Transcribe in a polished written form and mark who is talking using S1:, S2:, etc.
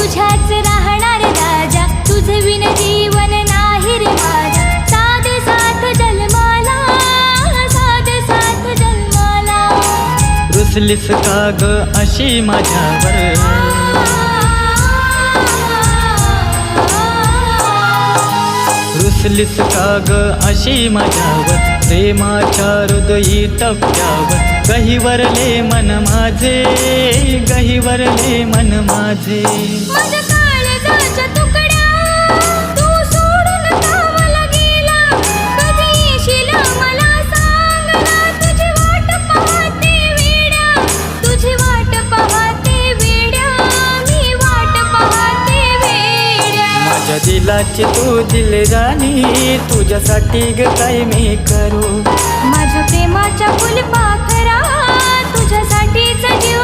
S1: तुझ्याच राहणार राजा, तुझ विन जीवन नाही रे माझा. साध साथ जन्माला, साध साथ जन्माला.
S2: रुसलीस का ग अशी माझ्यावर, रुसलीस का ग अशी माझ्यावर. प्रेमाच्या हृदयी टप्प्यावर गहिवरले मन माझे, गहिवरले मन माझे.
S1: माझ्या काळजाच्या तुकड्या तू सोडून कावाला गेला. कधी येशील मला सांग ना, तुझी वाट पाहते वेड्या, तुझी वाट पाहते वेड्या, मी वाट पाहते वेड्या.
S2: माझ्या दिलाची तू दिलराणी, तुझ्यासाठी ग काय मी करू.
S1: माझ्या प्रेमाच्या फुलपाखरा, तुझ्यासाठीच जीव